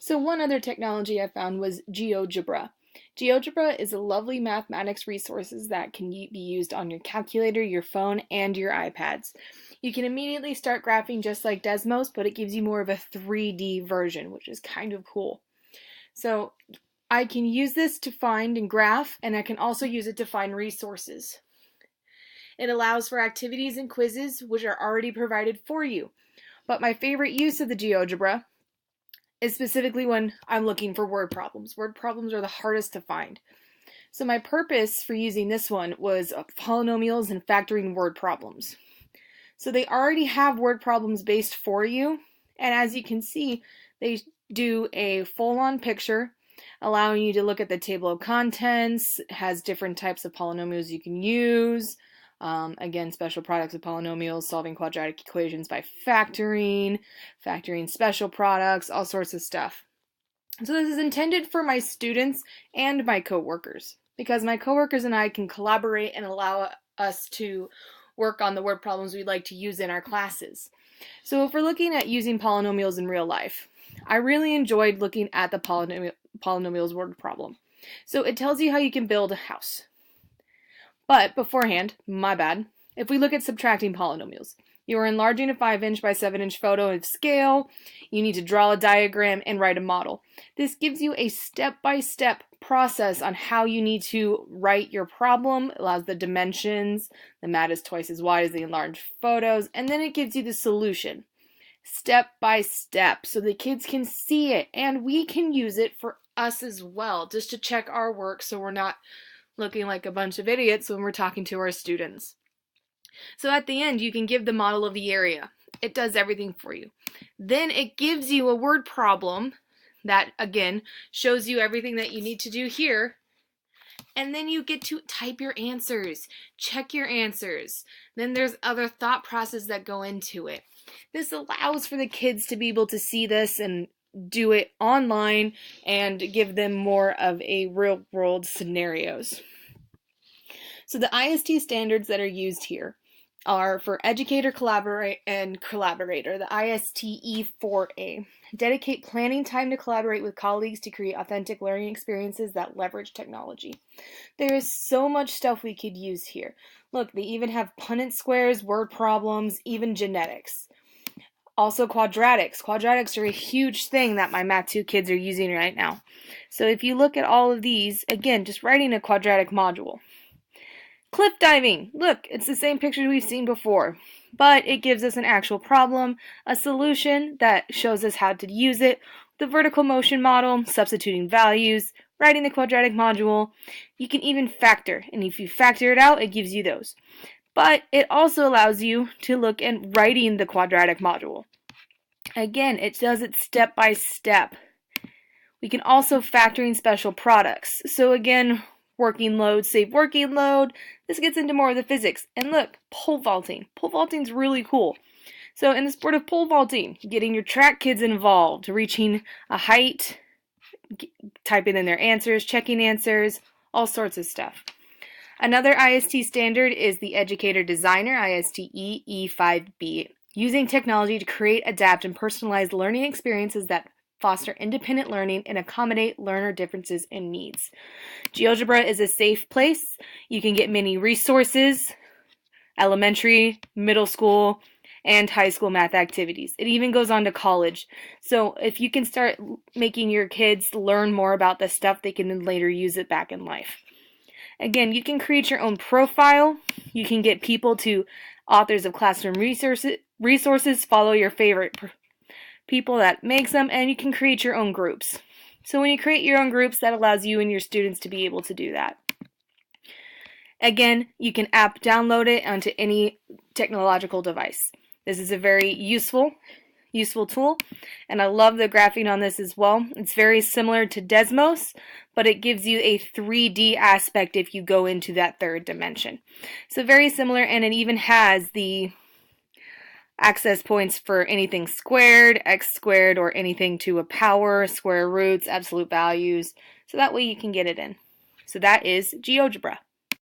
So one other technology I found was GeoGebra. GeoGebra is a lovely mathematics resources that can be used on your calculator, your phone, and your iPads. You can immediately start graphing just like Desmos, but it gives you more of a 3D version, which is kind of cool. So I can use this to find and graph, and I can also use it to find resources. It allows for activities and quizzes, which are already provided for you. But my favorite use of the GeoGebra is specifically when I'm looking for word problems. Word problems are the hardest to find. So my purpose for using this one was polynomials and factoring word problems. So they already have word problems based for you, and as you can see, they do a full-on picture, allowing you to look at the table of contents. It has different types of polynomials you can use. Again, special products of polynomials, solving quadratic equations by factoring special products, all sorts of stuff. So this is intended for my students and my coworkers, because my coworkers and I can collaborate and allow us to work on the word problems we'd like to use in our classes. So if we're looking at using polynomials in real life, I really enjoyed looking at the polynomials word problem. So it tells you how you can build a house. But beforehand, my bad, if we look at subtracting polynomials, you are enlarging a 5-inch by 7-inch photo of scale, you need to draw a diagram and write a model. This gives you a step-by-step process on how you need to write your problem. It allows the dimensions, the mat is twice as wide as the enlarged photos, and then it gives you the solution, step by step, so the kids can see it, and we can use it for us as well, just to check our work so we're not looking like a bunch of idiots when we're talking to our students. So at the end, you can give the model of the area. It does everything for you. Then it gives you a word problem that, again, shows you everything that you need to do here. And then you get to type your answers, check your answers. Then there's other thought processes that go into it. This allows for the kids to be able to see this and do it online and give them more of a real world scenarios. So the IST standards that are used here are for educator, collaborate, and collaborator, the ISTE4A. Dedicate planning time to collaborate with colleagues to create authentic learning experiences that leverage technology. There is so much stuff we could use here. Look, they even have Punnett squares, word problems, even genetics. Also quadratics. Quadratics are a huge thing that my Math 2 kids are using right now. So if you look at all of these, again, just writing a quadratic module. Cliff diving. Look, it's the same picture we've seen before, but it gives us an actual problem, a solution that shows us how to use it, the vertical motion model, substituting values, writing the quadratic module. You can even factor, and if you factor it out, it gives you those. But it also allows you to look at writing the quadratic module. Again, it does it step by step. We can also factor in special products. So again, working load, save working load. This gets into more of the physics. And look, pole vaulting. Pole vaulting is really cool. So in the sport of pole vaulting, getting your track kids involved, reaching a height, typing in their answers, checking answers, all sorts of stuff. Another IST standard is the Educator Designer, ISTE E5B, using technology to create, adapt, and personalize learning experiences that foster independent learning and accommodate learner differences and needs. GeoGebra is a safe place. You can get many resources, elementary, middle school, and high school math activities. It even goes on to college. So if you can start making your kids learn more about this stuff, they can then later use it back in life. Again, you can create your own profile. You can get people to authors of classroom resources, follow your favorite people that makes them, and you can create your own groups. So when you create your own groups, that allows you and your students to be able to do that. Again, you can download it onto any technological device. This is a very useful tool, and I love the graphing on this as well. It's very similar to Desmos, but it gives you a 3D aspect if you go into that third dimension. So very similar, and it even has the access points for anything squared, x squared, or anything to a power, square roots, absolute values, so that way you can get it in. So that is GeoGebra.